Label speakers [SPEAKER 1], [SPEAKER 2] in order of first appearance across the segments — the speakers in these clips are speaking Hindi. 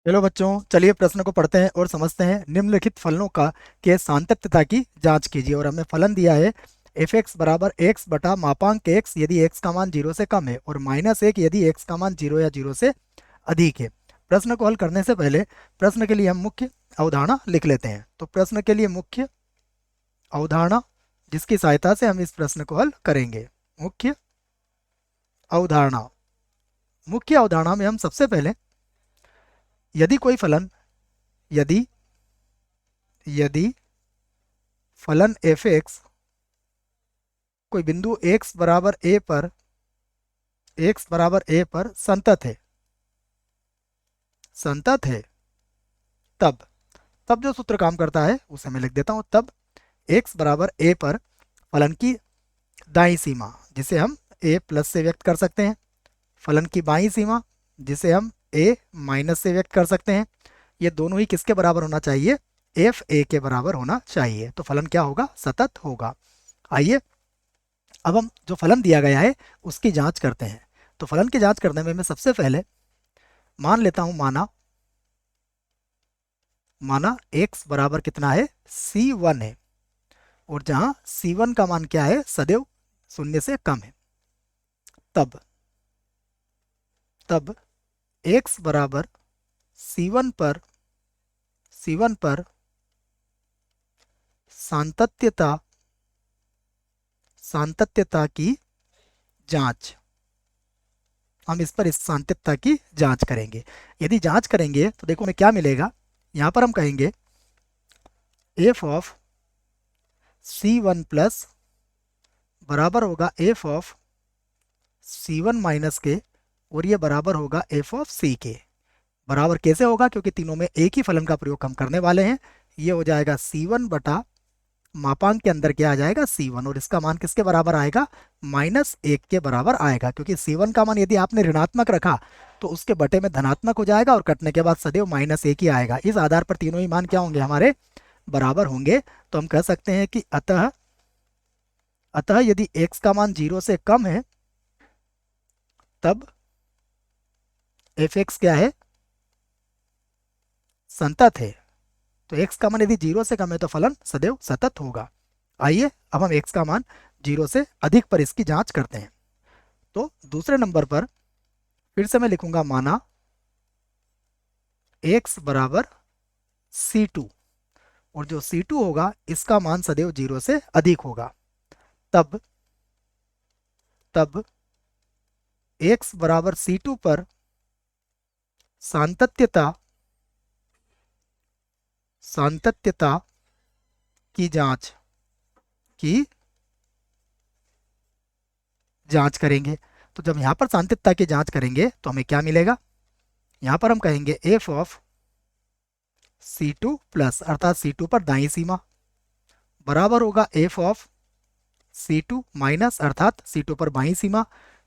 [SPEAKER 1] चलो बच्चों, चलिए प्रश्न को पढ़ते हैं और समझते हैं। निम्नलिखित फलनों का के सान्तत्यता की जांच कीजिए। और हमें फलन दिया है एफ एक्स बराबर एक्स बटा मापांक एक्स यदि एक्स का मान जीरो से कम है और माइनस एक यदि एक्स का मान जीरो या जीरो से अधिक है। प्रश्न को हल करने से पहले प्रश्न के लिए हम मुख्य अवधारणा लिख लेते हैं। तो प्रश्न के लिए मुख्य अवधारणा जिसकी सहायता से हम इस प्रश्न को हल करेंगे। मुख्य अवधारणा। मुख्य अवधारणा में हम सबसे पहले यदि कोई फलन यदि यदि फलन एफ एक्स कोई बिंदु एक्स बराबर ए पर संतत है तब तब जो सूत्र काम करता है उसे मैं लिख देता हूं। तब एक्स बराबर ए पर फलन की दाईं सीमा जिसे हम ए प्लस से व्यक्त कर सकते हैं, फलन की बाईं सीमा जिसे हम ए माइनस से व्यक्त कर सकते हैं, ये दोनों ही किसके बराबर होना चाहिए? एफ ए के बराबर होना चाहिए। तो फलन क्या होगा? सतत होगा। आइए अब हम जो फलन दिया गया है उसकी जांच करते हैं। तो फलन की जांच करने में मैं सबसे पहले मान लेता हूं, माना x बराबर कितना है? c1 है। और जहां c1 का मान क्या है? सदैव शून्य से कम है। तब तब x बराबर c1 पर सातत्यता सातत्यता की जांच, हम इस सातत्यता की जांच करेंगे। यदि जांच करेंगे तो देखो हमें क्या मिलेगा। यहां पर हम कहेंगे एफ ऑफ c1 प्लस बराबर होगा एफ ऑफ c1 माइनस के, और ये बराबर होगा एफ ऑफ सी के। बराबर कैसे होगा? क्योंकि तीनों में एक ही फलन का प्रयोग हम करने वाले हैं। ये हो जाएगा c1 बटा मापांक के अंदर क्या आ जाएगा? c1, और इसका मान किसके बराबर आएगा? माइनस एक के बराबर आएगा। क्योंकि c1 का मान यदि आपने ऋणात्मक रखा तो उसके बटे में धनात्मक हो जाएगा और कटने के बाद सदैव माइनस एक ही आएगा। इस आधार पर तीनों ही मान क्या होंगे? हमारे बराबर होंगे। तो हम कह सकते हैं कि अतः अतः यदि x का मान जीरो से कम है तब एफ एक्स क्या है? संतत है। तो x का मान यदि जीरो से कम है तो फलन सदैव सतत होगा। आइए अब हम x का मान जीरो से अधिक पर इसकी जांच करते हैं। तो दूसरे नंबर पर फिर से मैं लिखूंगा माना x बराबर c2, और जो c2 होगा इसका मान सदैव जीरो से अधिक होगा। तब तब x बराबर c2 पर सातत्यता सातत्यता की जांच करेंगे। तो जब यहां पर सातत्यता की जांच करेंगे तो हमें क्या मिलेगा? यहां पर हम कहेंगे एफ ऑफ c2 प्लस, अर्थात c2 पर दाईं सीमा बराबर होगा एफ ऑफ c2 माइनस, अर्थात c2 पर बाईं सीमा।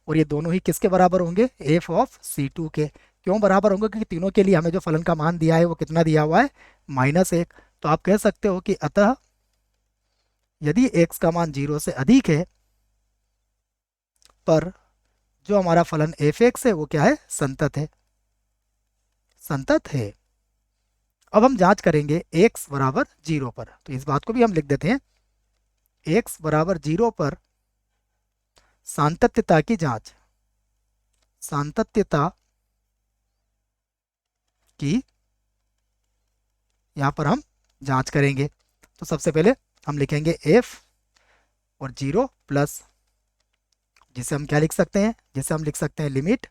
[SPEAKER 1] और ये दोनों ही किसके बराबर होंगे? एफ ऑफ c2 के। क्यों बराबर होंगे? क्योंकि तीनों के लिए हमें जो फलन का मान दिया है वो कितना दिया हुआ है? माइनस एक। तो आप कह सकते हो कि अतः यदि x का मान जीरो से अधिक है पर जो हमारा फलन एफ एक्स है वो क्या है? संतत है। अब हम जांच करेंगे x बराबर जीरो पर। तो इस बात को भी हम लिख देते हैं, x बराबर जीरो पर सातत्यता की जांच, सातत्यता की यहां पर हम जांच करेंगे। तो सबसे पहले हम लिखेंगे f और जीरो प्लस, जिसे हम क्या लिख सकते हैं? जिसे हम लिख सकते हैं लिमिट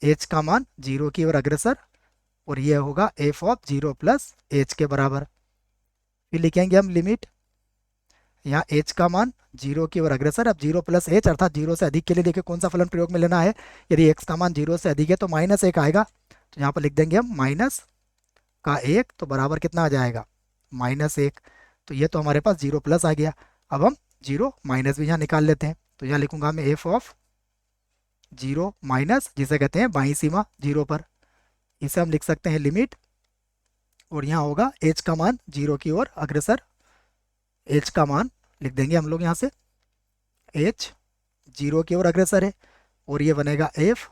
[SPEAKER 1] h का मान जीरो की ओर अग्रसर, और यह होगा f of zero plus h के बराबर। फिर लिखेंगे हम लिमिट यहाँ h का मान जीरो की ओर अग्रसर। अब जीरो प्लस h अर्थात जीरो से अधिक के लिए देखिए कौन सा फलन प्रयोग में लेना है। यदि x का मान जीरो से अधिक है तो माइनस एक आएगा। तो यहाँ पर लिख देंगे हम माइनस का एक, तो बराबर कितना आ जाएगा? माइनस एक। तो ये तो हमारे पास जीरो प्लस आ गया। अब हम जीरो माइनस भी यहाँ निकाल लेते हैं। तो यहाँ लिखूंगा मैं एफ ऑफ जीरो माइनस, जिसे कहते हैं बाईं सीमा जीरो पर, इसे हम लिख सकते हैं लिमिट, और यहाँ होगा h का मान जीरो की ओर अग्रसर। h का मान लिख देंगे हम लोग यहाँ से, h जीरो की ओर अग्रसर है, और ये बनेगा f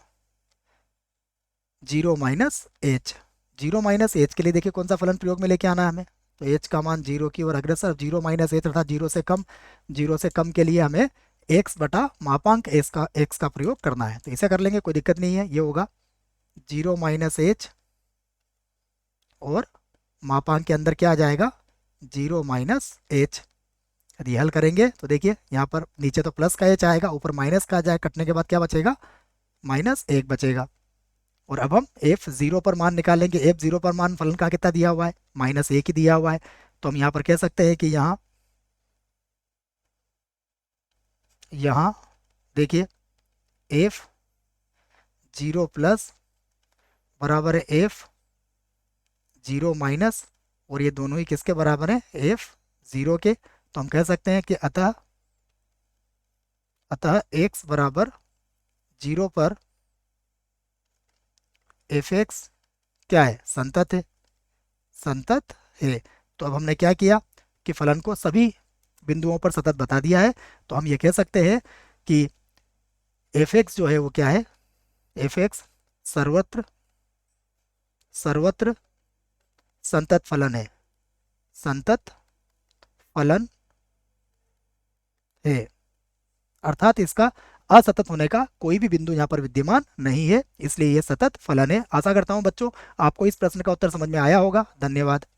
[SPEAKER 1] zero minus h, zero minus H के लिए देखिए कौन सा फलन प्रयोग में लेके आना है हमें, तो एच का मान जीरो की ओर अग्रसर, जीरो माइनस एच अर्थात जीरो से कम के लिए हमें एक्स बटा मापांक एक्स का प्रयोग करना है। तो इसे कर लेंगे, कोई दिक्कत नहीं है। ये होगा जीरो माइनस एच और मापांक के अंदर क्या आ जाएगा, जीरो माइनस एच। यदि हल करेंगे तो देखिए यहाँ पर नीचे तो प्लस का एच आएगा, ऊपर माइनस का आ जाएगा, कटने के बाद क्या बचेगा, माइनस एक बचेगा। और अब हम एफ जीरो पर मान निकालेंगे। एफ जीरो पर मान फलन का कितना दिया हुआ है, माइनस एक ही दिया हुआ है। तो हम यहाँ पर कह सकते हैं कि यहाँ देखिए एफ जीरो प्लस बराबर है एफ जीरो माइनस, और ये दोनों ही किसके बराबर हैं, एफ जीरो के। तो हम कह सकते हैं कि अतः एक्स बराबर जीरो पर एफ एक्स क्या है, संतत है, संतत है। तो अब हमने क्या किया कि फलन को सभी बिंदुओं पर सतत बता दिया है। तो हम ये कह सकते हैं कि एफ एक्स जो है वो क्या है, एफ एक्स सर्वत्र सर्वत्र संतत फलन है, संतत फलन है, अर्थात इसका असतत होने का कोई भी बिंदु यहाँ पर विद्यमान नहीं है, इसलिए यह सतत फलन है। आशा करता हूँ बच्चों आपको इस प्रश्न का उत्तर समझ में आया होगा। धन्यवाद।